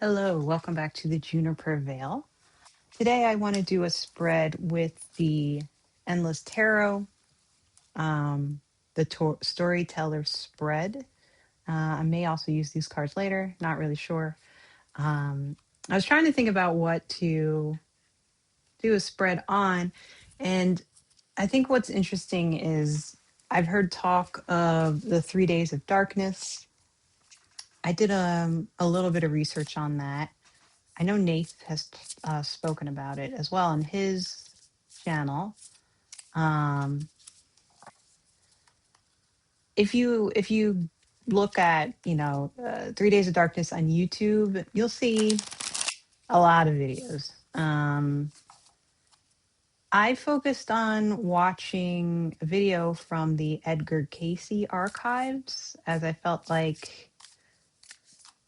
Hello, welcome back to the Juniper Veil. Today I want to do a spread with the Endless Tarot, um, the Storyteller spread. I may also use these cards later, not really sure. Um, I was trying to think about what to do a spread on, and I think what's interesting is I've heard talk of the 3 days of darkness. I did a little bit of research on that. I know Nath has spoken about it as well on his channel. Um, if you look at 3 Days of Darkness on YouTube, you'll see a lot of videos. I focused on watching a video from the Edgar Casey archives, as I felt like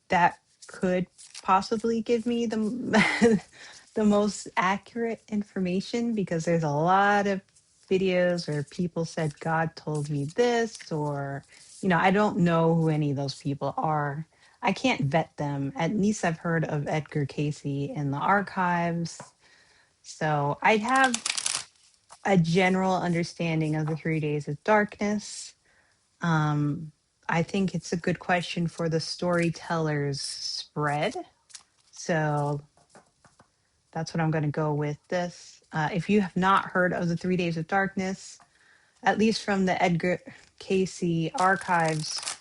that could possibly give me the the most accurate information, because there's a lot of videos where people said God told me this, or I don't know who any of those people are. I can't vet them. At least I've heard of Edgar Casey in the archives, so I have a general understanding of the 3 days of darkness. um, I think it's a good question for the storyteller's spread. So that's what I'm going to go with this. If you have not heard of the 3 Days of Darkness, at least from the Edgar Casey archives,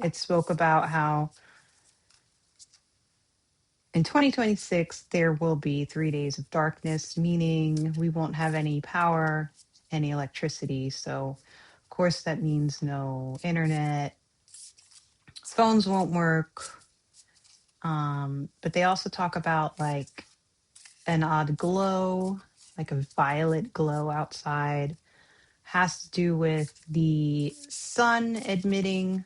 it spoke about how in 2026 there will be 3 days of darkness, meaning we won't have any power, any electricity. So, of course, that means no internet, phones won't work. But they also talk about like an odd glow, like a violet glow outside. Has to do with the sun emitting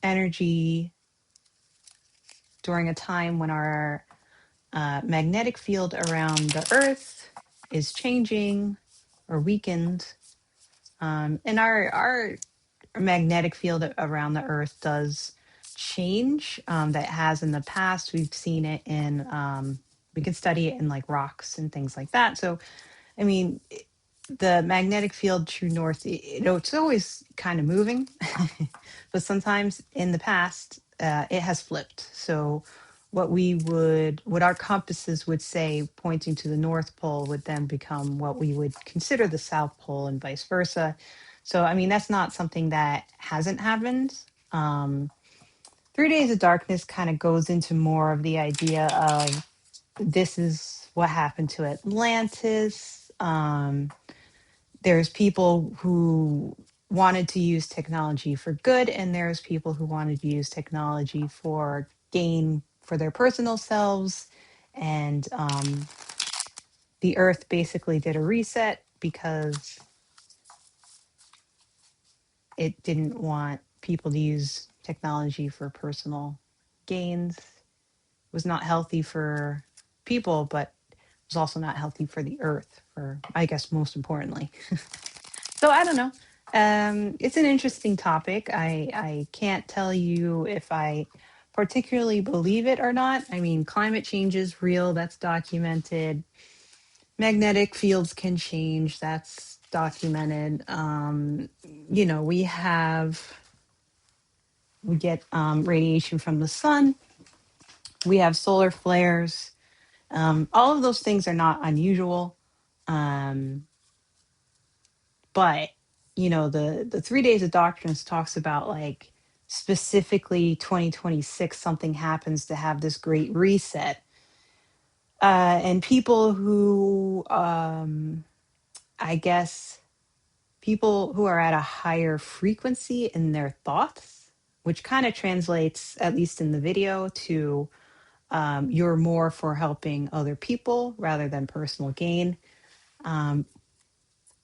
energy during a time when our magnetic field around the Earth is changing or weakened. And our magnetic field around the Earth does change. That has in the past. We've seen it in, we can study it in like rocks and things like that. So, I mean, the magnetic field true north, it's always kind of moving, but sometimes in the past, it has flipped. So what our compasses would say pointing to the North Pole would then become what we would consider the South Pole, and vice versa. So, I mean, that's not something that hasn't happened. Um, 3 Days of Darkness kind of goes into more of the idea of this is what happened to Atlantis. There's people who wanted to use technology for good, and there's people who wanted to use technology for gain for their personal selves. And the earth basically did a reset because it didn't want people to use technology for personal gains. It was not healthy for people, but it was also not healthy for the earth, for, I guess, most importantly. So I don't know. It's an interesting topic. I can't tell you if I particularly believe it or not. I mean, climate change is real. That's documented. Magnetic fields can change. That's documented. We get radiation from the sun. We have solar flares. All of those things are not unusual. Um, but the 3 days of darkness talks about like specifically 2026 something happens to have this great reset, and people who I guess people who are at a higher frequency in their thoughts, which kind of translates, at least in the video, to you're more for helping other people rather than personal gain. um,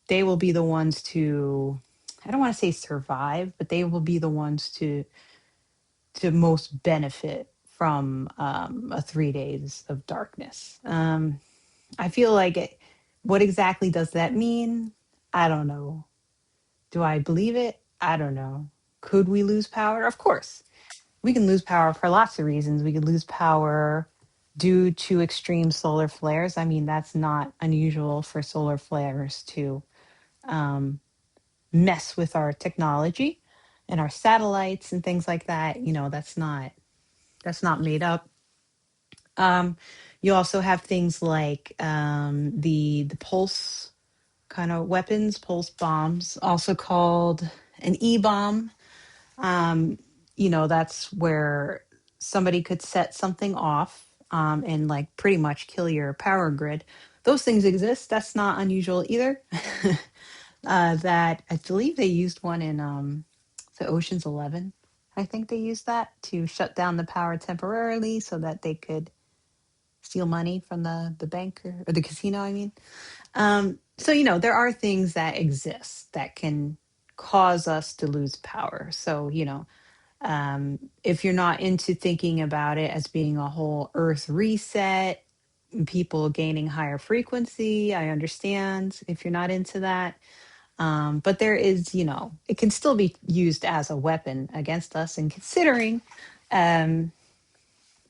they will be the ones to, I don't want to say survive, but they will be the ones to most benefit from a 3 days of darkness. I feel like what exactly does that mean? I don't know. Do I believe it? I don't know. Could we lose power? Of course. we can lose power for lots of reasons. We could lose power due to extreme solar flares. I mean, that's not unusual for solar flares to um, mess with our technology and our satellites and things like that. You know, that's not made up. Um, you also have things like the pulse kind of weapons, pulse bombs, also called an e-bomb. Um, you know, that's where somebody could set something off and like pretty much kill your power grid. Those things exist. That's not unusual either. That I believe they used one in the Ocean's 11. I think they used that to shut down the power temporarily so that they could steal money from the bank or the casino, I mean. So, you know, there are things that exist that can cause us to lose power. So, you know, if you're not into thinking about it as being a whole earth reset, people gaining higher frequency, I understand if you're not into that. But there is, you know, it can still be used as a weapon against us. And considering um,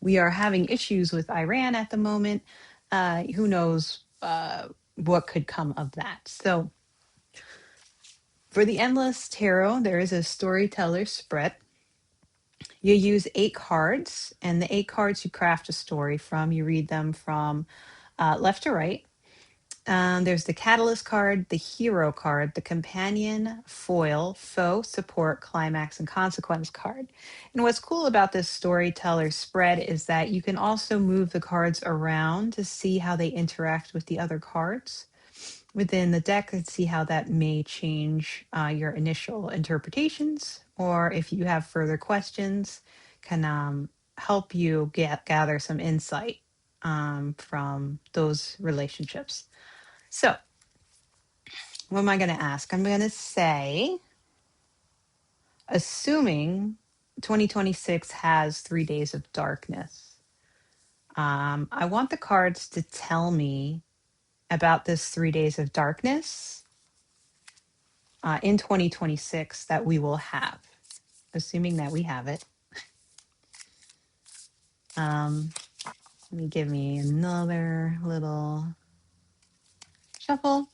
we are having issues with Iran at the moment, who knows what could come of that. So for the Endless Tarot, there is a storyteller spread. You use 8 cards, and the 8 cards you craft a story from. You read them from left to right. There's the Catalyst card, the Hero card, the Companion, Foil, Foe, Support, Climax, and Consequence card. And what's cool about this storyteller spread is that you can also move the cards around to see how they interact with the other cards within the deck and see how that may change your initial interpretations, or if you have further questions, can help you gather some insight from those relationships. So, what am I going to ask? I'm going to say, assuming 2026 has 3 days of darkness, I want the cards to tell me about this 3 days of darkness in 2026 that we will have, assuming that we have it. Um, Let me give me another little shuffle.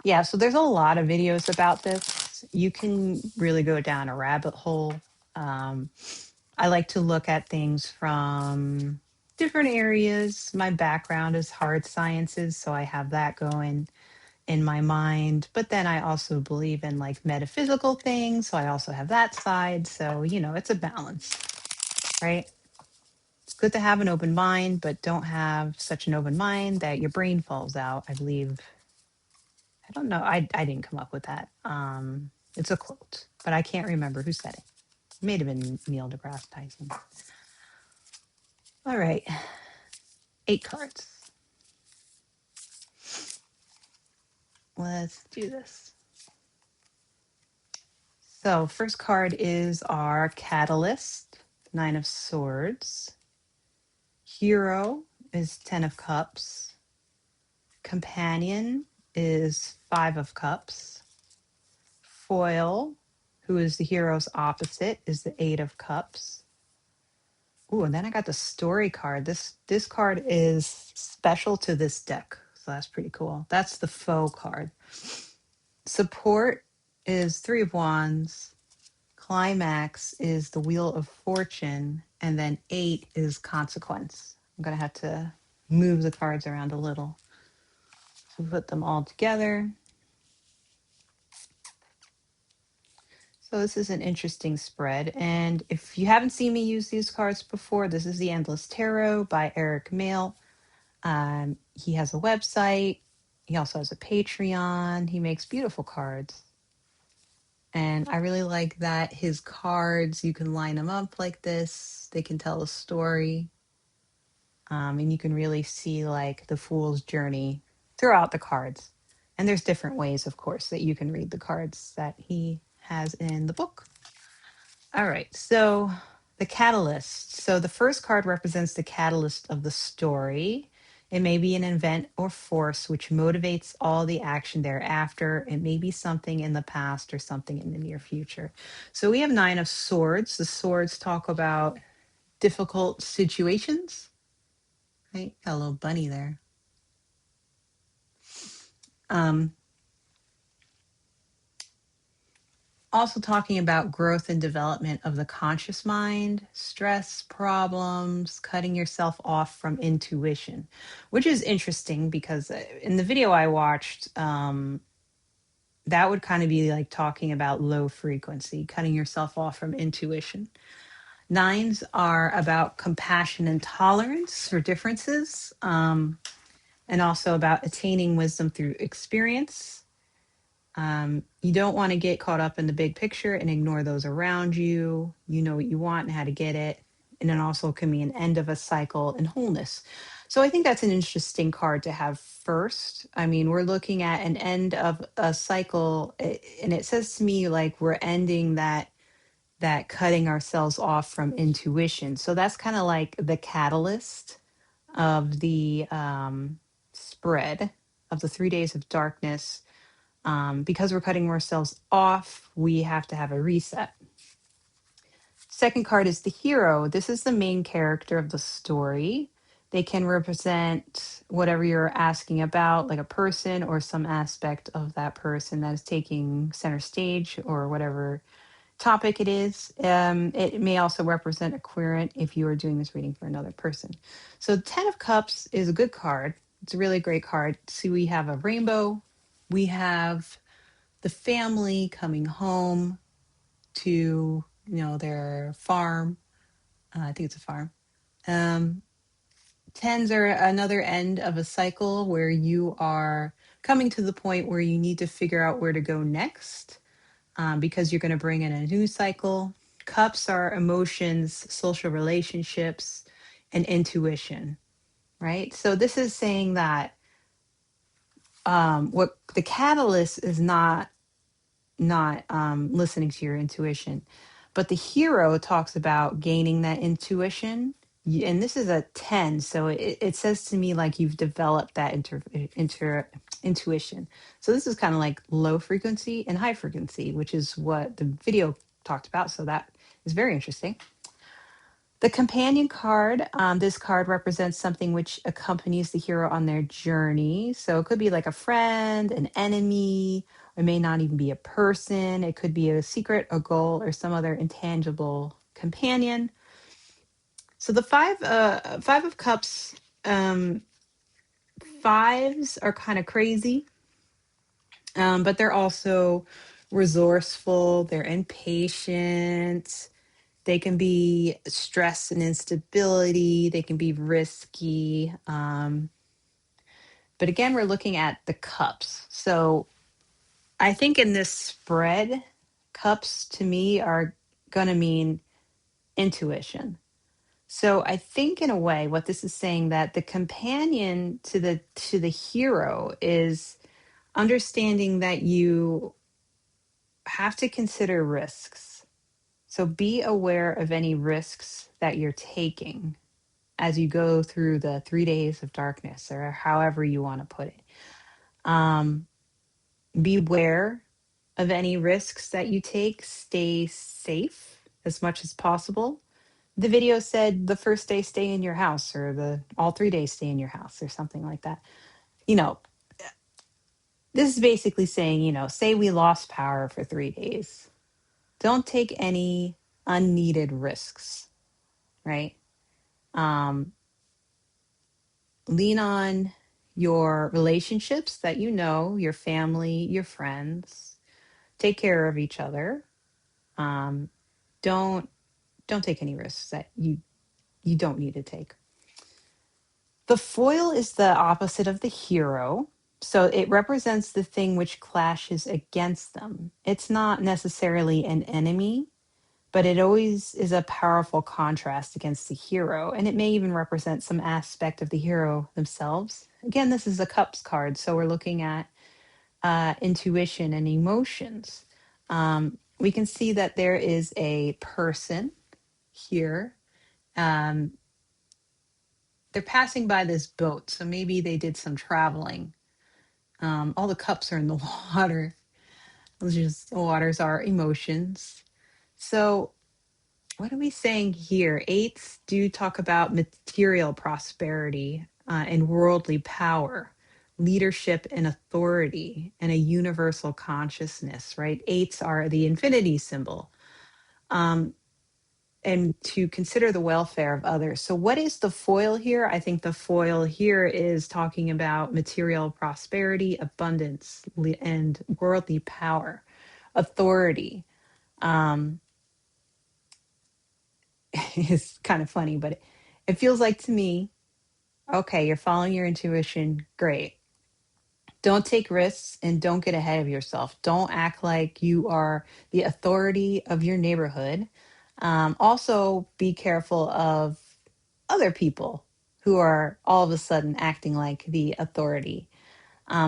Yeah, so there's a lot of videos about this. You can really go down a rabbit hole. Um, I like to look at things from different areas. My background is hard sciences, so I have that going in my mind. But then I also believe in like metaphysical things, so I also have that side. So, you know, it's a balance, right? It's good to have an open mind, but don't have such an open mind that your brain falls out. I believe, I don't know, I didn't come up with that. It's a quote, but I can't remember who said it. It may have been Neil deGrasse Tyson. All right, 8 cards. Let's do this. So, first card is our Catalyst, 9 of Swords. Hero is 10 of Cups. Companion is 5 of Cups. Foil, who is the hero's opposite, is the 8 of Cups. Ooh, and then I got the story card. This card is special to this deck, so that's pretty cool. That's the Foe card. Support is 3 of Wands. Climax is the Wheel of Fortune, and then 8 is Consequence. I'm gonna have to move the cards around a little to put them all together. So this is an interesting spread. And if you haven't seen me use these cards before, this is the Endless Tarot by Eric Mail. He has a website. He also has a Patreon. He makes beautiful cards. And I really like that his cards, you can line them up like this. They can tell a story. And you can really see like the fool's journey throughout the cards. And there's different ways, of course, that you can read the cards that he has in the book. All right, so the catalyst. So the first card represents the catalyst of the story. It may be an event or force which motivates all the action thereafter. It may be something in the past or something in the near future. So we have Nine of Swords. The swords talk about difficult situations, right? Got a little bunny there. Um, Also talking about growth and development of the conscious mind, stress problems, cutting yourself off from intuition, which is interesting because in the video I watched, that would kind of be like talking about low frequency, cutting yourself off from intuition. Nines are about compassion and tolerance for differences, and also about attaining wisdom through experience. You don't want to get caught up in the big picture and ignore those around you. You know what you want and how to get it. And it also can be an end of a cycle and wholeness. So I think that's an interesting card to have first. I mean, we're looking at an end of a cycle, and it says to me like we're ending that cutting ourselves off from intuition. So that's kind of like the catalyst of the spread of the 3 days of darkness. Because we're cutting ourselves off, we have to have a reset. Second card is the hero. This is the main character of the story. They can represent whatever you're asking about, like a person or some aspect of that person that is taking center stage or whatever topic it is. It may also represent a querent if you are doing this reading for another person. So, Ten of Cups is a good card. It's a really great card. See, we have a rainbow. We have the family coming home to their farm. I think it's a farm. um, Tens are another end of a cycle where you are coming to the point where you need to figure out where to go next, because you're going to bring in a new cycle. Cups are emotions, social relationships, and intuition, right? So this is saying that what the catalyst is not listening to your intuition. But the hero talks about gaining that intuition. And this is a 10. So it says to me like you've developed that intuition. So this is kind of like low frequency and high frequency, which is what the video talked about. So that is very interesting. The companion card, this card represents something which accompanies the hero on their journey. So it could be like a friend, an enemy, it may not even be a person. It could be a secret, a goal, or some other intangible companion. So the five of cups, um, fives are kind of crazy, but they're also resourceful. They're impatient. They can be stress and instability. They can be risky. But again, we're looking at the cups. So I think in this spread, cups to me are going to mean intuition. So I think in a way what this is saying that the companion to the hero is understanding that you have to consider risks. So be aware of any risks that you're taking as you go through the 3 days of darkness, or however you want to put it. Um, Beware of any risks that you take. Stay safe as much as possible. The video said the first day stay in your house, or the all 3 days stay in your house, or something like that. You know, this is basically saying, say we lost power for 3 days. Don't take any unneeded risks, right? Um, Lean on your relationships that your family, your friends. Take care of each other. Um, don't don't take any risks that you don't need to take. The foil is the opposite of the hero. So it represents the thing which clashes against them. It's not necessarily an enemy, but it always is a powerful contrast against the hero. And it may even represent some aspect of the hero themselves. Again, this is a cups card. So we're looking at intuition and emotions. We can see that there is a person here. Um, they're passing by this boat, so maybe they did some traveling. All the cups are in the water. Those just waters are emotions. So what are we saying here? Eights do talk about material prosperity and worldly power, leadership and authority, and a universal consciousness, right? Eights are the infinity symbol. Um, and to consider the welfare of others. So, what is the foil here? I think the foil here is talking about material prosperity, abundance, and worldly power, authority. Um, it's kind of funny, but it feels like to me, okay, you're following your intuition. Great. Don't take risks and don't get ahead of yourself. Don't act like you are the authority of your neighborhood. Also, be careful of other people who are all of a sudden acting like the authority.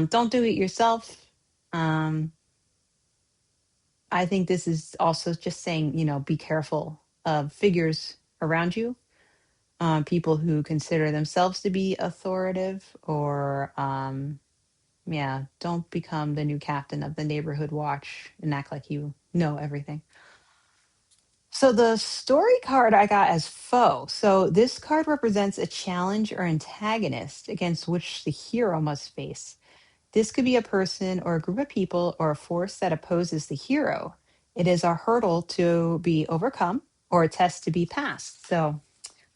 Don't do it yourself. Um, I think this is also just saying, be careful of figures around you, people who consider themselves to be authoritative or yeah, don't become the new captain of the neighborhood watch and act like you know everything. So the story card I got as foe. So this card represents a challenge or antagonist against which the hero must face. This could be a person or a group of people or a force that opposes the hero. It is a hurdle to be overcome or a test to be passed. So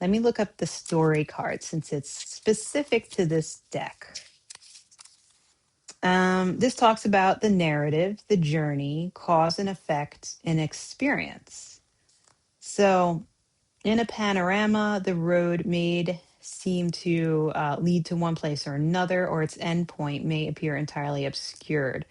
let me look up the story card since it's specific to this deck. This talks about the narrative, the journey, cause and effect, and experience. So, in a panorama, the road may seem to lead to one place or another, or its endpoint may appear entirely obscured.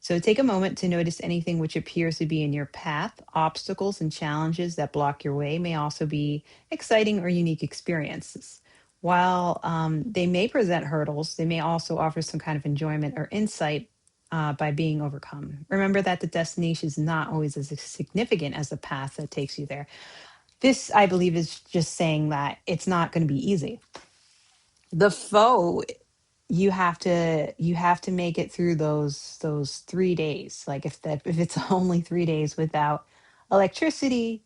So take a moment to notice anything which appears to be in your path. Obstacles and challenges that block your way may also be exciting or unique experiences. While they may present hurdles, they may also offer some kind of enjoyment or insight by being overcome. Remember that the destination is not always as significant as the path that takes you there. This, I believe, is just saying that it's not going to be easy. The foe, you have to make it through those 3 days. Like if it's only 3 days without electricity,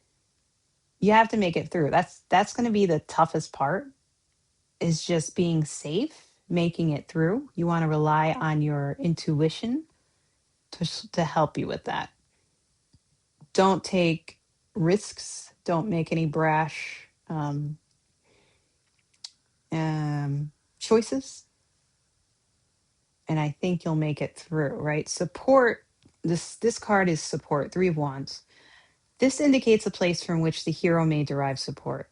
you have to make it through. That's going to be the toughest part, is just being safe, making it through. You want to rely on your intuition to help you with that. Don't take risks. Don't make any brash choices, and I think you'll make it through, right? Support, this card is support, 3 of Wands. This indicates a place from which the hero may derive support.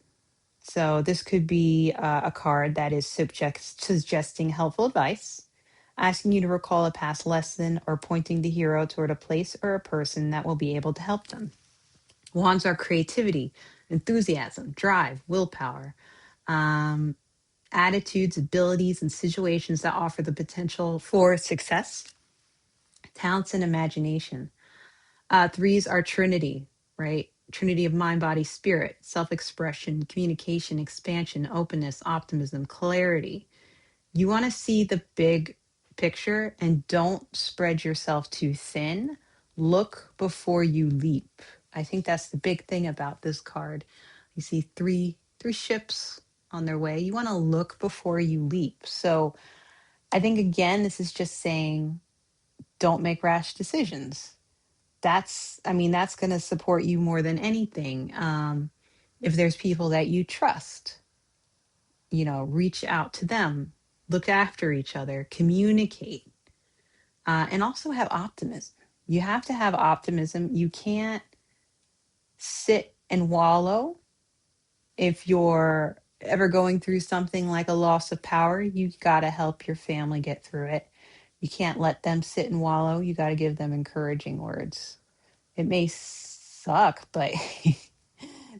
So this could be a card that is suggesting helpful advice, asking you to recall a past lesson, or pointing the hero toward a place or a person that will be able to help them. Wands are creativity, enthusiasm, drive, willpower, um, attitudes, abilities, and situations that offer the potential for success, talents, and imagination. Threes are Trinity, right? Trinity of mind, body, spirit, self expression, communication, expansion, openness, optimism, clarity. You want to see the big picture and don't spread yourself too thin. Look before you leap. I think that's the big thing about this card. You see three ships on their way. You want to look before you leap. So I think again, this is just saying don't make rash decisions. That's going to support you more than anything. If there's people that you trust, reach out to them, look after each other, communicate, and also have optimism. You have to have optimism. You can't sit and wallow. If you're ever going through something like a loss of power, you got to help your family get through it. You can't let them sit and wallow. You got to give them encouraging words. It may suck, but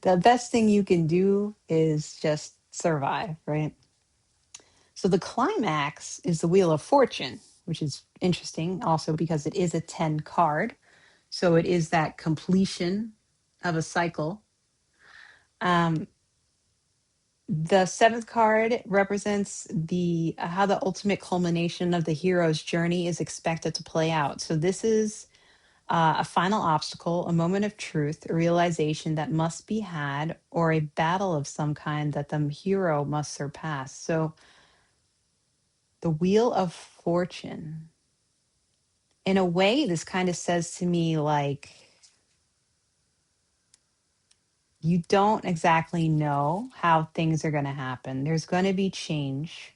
the best thing you can do is just survive, right? So the climax is the Wheel of Fortune, which is interesting also because it is a 10 card. So it is that completion of a cycle. Um, The seventh card represents the how the ultimate culmination of the hero's journey is expected to play out. So this is a final obstacle, a moment of truth, a realization that must be had, or a battle of some kind that the hero must surpass. So the Wheel of Fortune. In a way, this kind of says to me like you don't exactly know how things are going to happen. There's going to be change.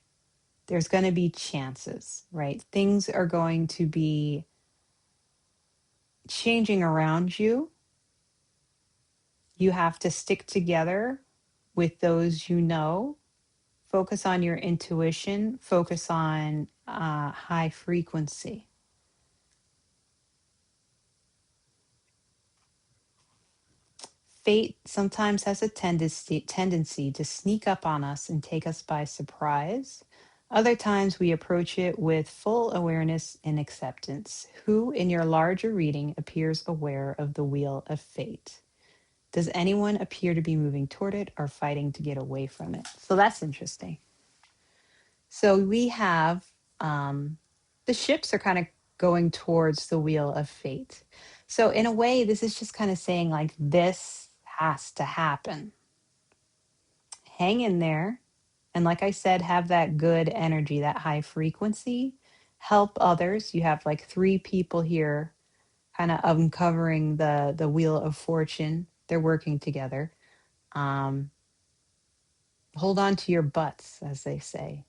There's going to be chances, right? Things are going to be changing around you. You have to stick together with those you know. Focus on your intuition, focus on high frequency. Fate sometimes has a tendency to sneak up on us and take us by surprise. Other times we approach it with full awareness and acceptance. Who in your larger reading appears aware of the wheel of fate? Does anyone appear to be moving toward it or fighting to get away from it? So that's interesting. So we have the ships are kind of going towards the wheel of fate. So in a way, this is just kind of saying like this has to happen. Hang in there. And like I said, have that good energy, that high frequency. Help others. You have like three people here kind of uncovering the wheel of fortune. They're working together. Um, hold on to your butts, as they say.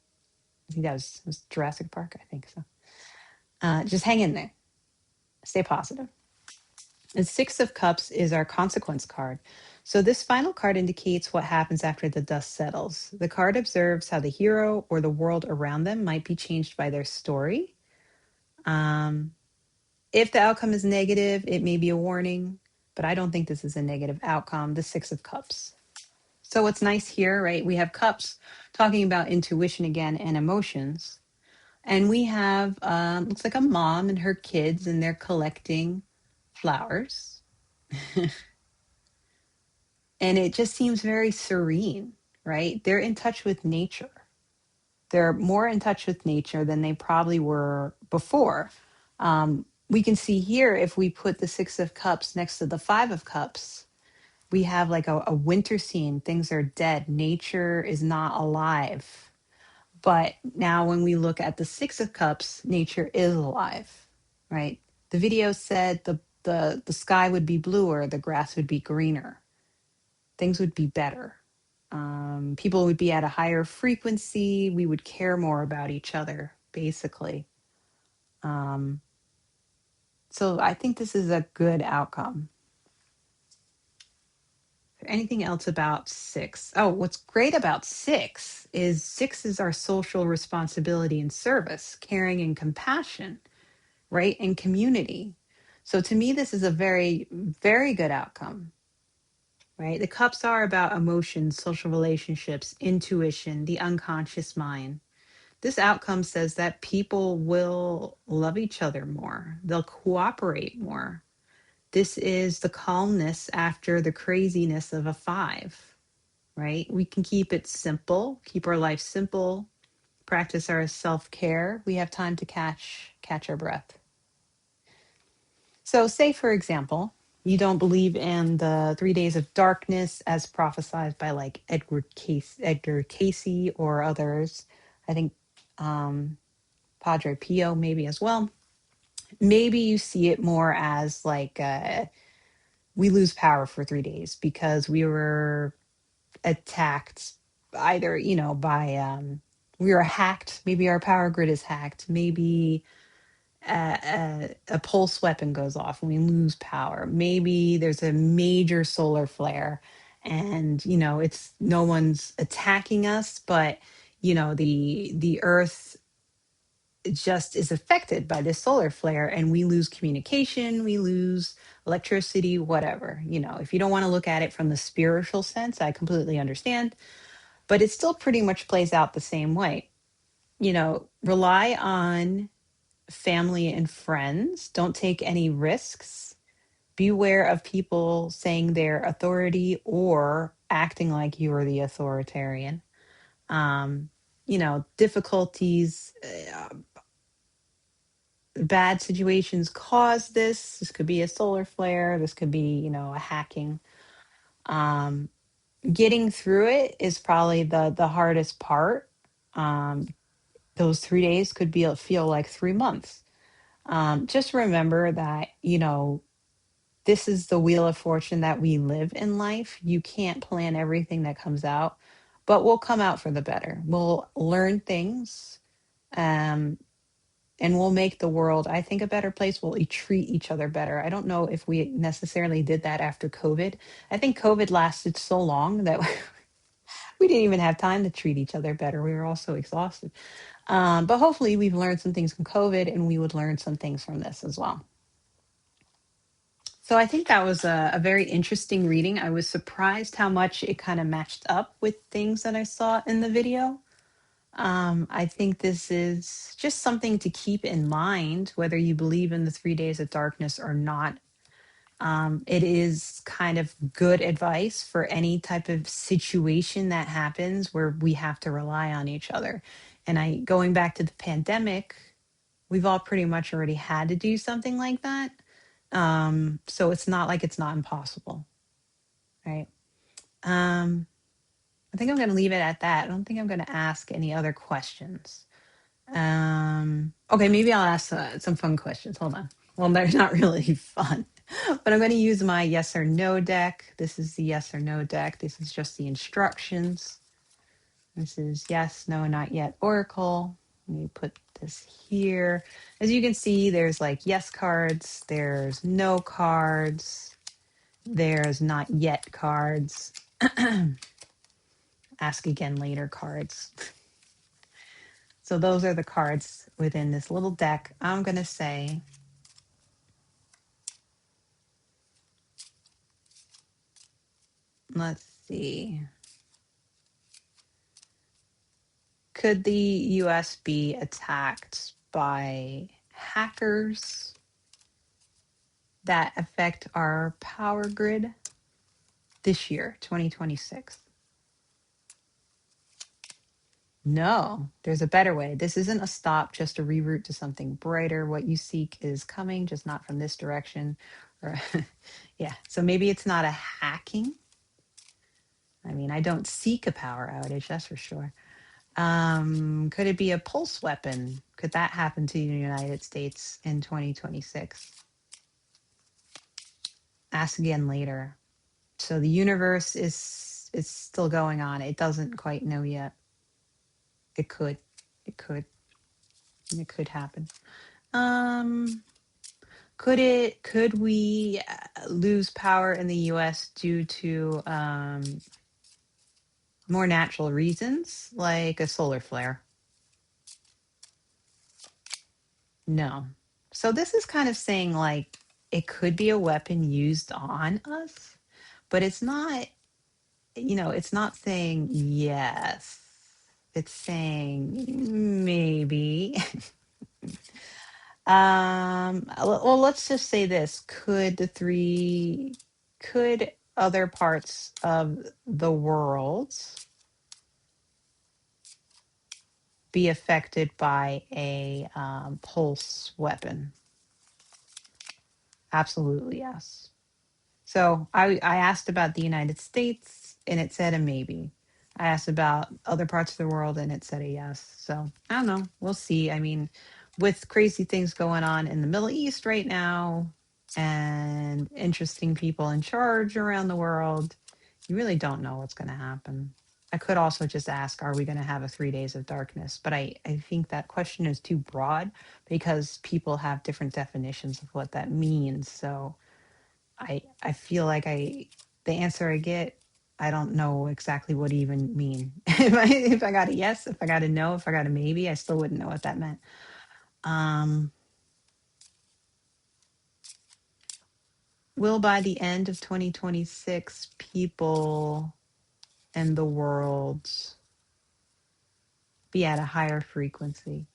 I think that was Jurassic Park. I think so. Just hang in there. Stay positive. And Six of Cups is our consequence card. So this final card indicates what happens after the dust settles. The card observes how the hero or the world around them might be changed by their story. Um, if the outcome is negative, it may be a warning, but I don't think this is a negative outcome. The Six of Cups. So what's nice here, right? We have cups talking about intuition again and emotions. And we have, looks like a mom and her kids, and they're collecting flowers. And it just seems very serene, right? They're in touch with nature. They're more in touch with nature than they probably were before. We can see here if we put the Six of Cups next to the Five of Cups, we have like a winter scene. Things are dead. Nature is not alive. But now when we look at the Six of Cups, nature is alive, right? The video said the sky would be bluer, the grass would be greener, things would be better. People would be at a higher frequency. We would care more about each other, basically. Um, so I think this is a good outcome. Anything else about six? Oh, what's great about six is our social responsibility and service, caring and compassion, right? And community. So to me, this is a very, very good outcome, right? The cups are about emotions, social relationships, intuition, the unconscious mind. This outcome says that people will love each other more, they'll cooperate more. This is the calmness after the craziness of a five, right? We can keep it simple, keep our life simple, practice our self-care. We have time to catch our breath. So, say, for example, you don't believe in the 3 days of darkness as prophesied by like Edgar Casey or others. I think Padre Pio maybe as well. Maybe you see it more as like we lose power for 3 days because we were attacked either, by we were hacked. Maybe our power grid is hacked. Maybe a pulse weapon goes off and we lose power. Maybe there's a major solar flare and it's no one's attacking us, but the earth just is affected by this solar flare and we lose communication, we lose electricity, whatever. If you don't want to look at it from the spiritual sense, I completely understand, but it still pretty much plays out the same way. Rely on family and friends. Don't take any risks. Beware of people saying their authority or acting like you are the authoritarian. Um, difficulties, bad situations cause this. This could be a solar flare. This could be, a hacking. Um, Getting through it is probably the hardest part. Um, those 3 days could feel like 3 months. Just remember that, this is the wheel of fortune that we live in life. You can't plan everything that comes out, but we'll come out for the better. We'll learn things, um, and we'll make the world, I think, a better place. We'll treat each other better. I don't know if we necessarily did that after COVID. I think COVID lasted so long that we didn't even have time to treat each other better. We were all so exhausted. But hopefully, we've learned some things from COVID, and we would learn some things from this as well. So I think that was a very interesting reading. I was surprised how much it kind of matched up with things that I saw in the video. I think this is just something to keep in mind, whether you believe in the 3 days of darkness or not. It is kind of good advice for any type of situation that happens where we have to rely on each other. And going back to the pandemic, we've all pretty much already had to do something like that. So it's not like it's not impossible, right? Um, I think I'm going to leave it at that. I don't think I'm going to ask any other questions. Okay, maybe I'll ask some fun questions. Hold on. Well, they're not really fun, but I'm going to use my yes or no deck. This is the yes or no deck. This is just the instructions. This is yes, no, not yet oracle. Let me put this here. As you can see, there's like yes cards, there's no cards, there's not yet cards, ask again later cards. So those are the cards within this little deck. I'm going to say, let's see. Could the US be attacked by hackers that affect our power grid this year, 2026? No, there's a better way. This isn't a stop, just a reroute to something brighter. What you seek is coming, just not from this direction. Or yeah, so maybe it's not a hacking. I mean, I don't seek a power outage, that's for sure. Could it be a pulse weapon? Could that happen to the United States in 2026? Ask again later. So the universe is still going on. It doesn't quite know yet. It could. It could. It could happen. Um could we lose power in the US due to more natural reasons like a solar flare? No. So this is kind of saying like it could be a weapon used on us, but it's not, it's not saying yes. It's saying maybe. Well, let's just say this. Could other parts of the world be affected by a pulse weapon? Absolutely, yes. So I asked about the United States and it said a maybe. I asked about other parts of the world and it said a yes. So I don't know. We'll see. I mean, with crazy things going on in the Middle East right now and interesting people in charge around the world, you really don't know what's going to happen. I could also just ask, are we going to have a 3 days of darkness? But I think that question is too broad because people have different definitions of what that means. So I feel like the answer I get, I don't know exactly what to even mean. If I got a yes, if I got a no, if I got a maybe, I still wouldn't know what that meant. Um, will by the end of 2026, people and the world be at a higher frequency?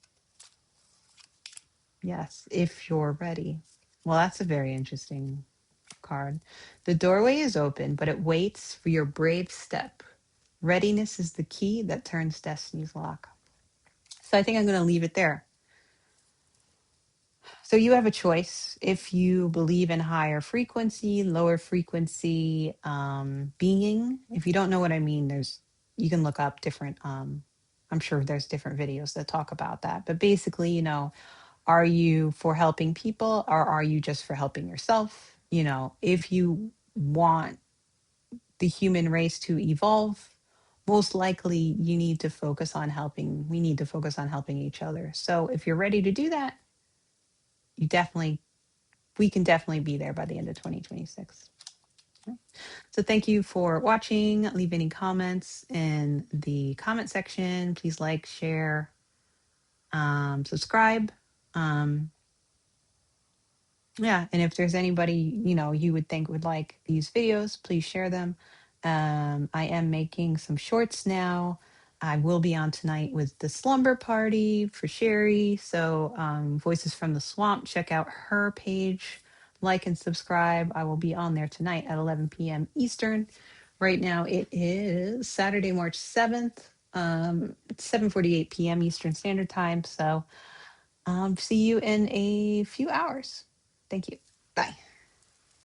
Yes, if you're ready. Well, that's a very interesting. card. The doorway is open, but it waits for your brave step. Readiness is the key that turns destiny's lock. So I think I'm going to leave it there. So you have a choice. If you believe in higher frequency, lower frequency being, if you don't know what I mean, you can look up different. I'm sure there's different videos that talk about that. But basically, are you for helping people or are you just for helping yourself? If you want the human race to evolve, most likely you need to focus on helping. We need to focus on helping each other. So if you're ready to do that, you definitely we can definitely be there by the end of 2026. So thank you for watching. Leave any comments in the comment section. Please like, share, subscribe. Um, yeah, and if there's anybody you would think would like these videos, please share them. I am making some shorts now. I will be on tonight with the slumber party for Sherry. So Voices from the Swamp, check out her page, like and subscribe. I will be on there tonight at 11 p.m. Eastern. Right now it is Saturday, March 7th. It's 7:48 p.m. Eastern Standard Time. So see you in a few hours. Thank you. Bye.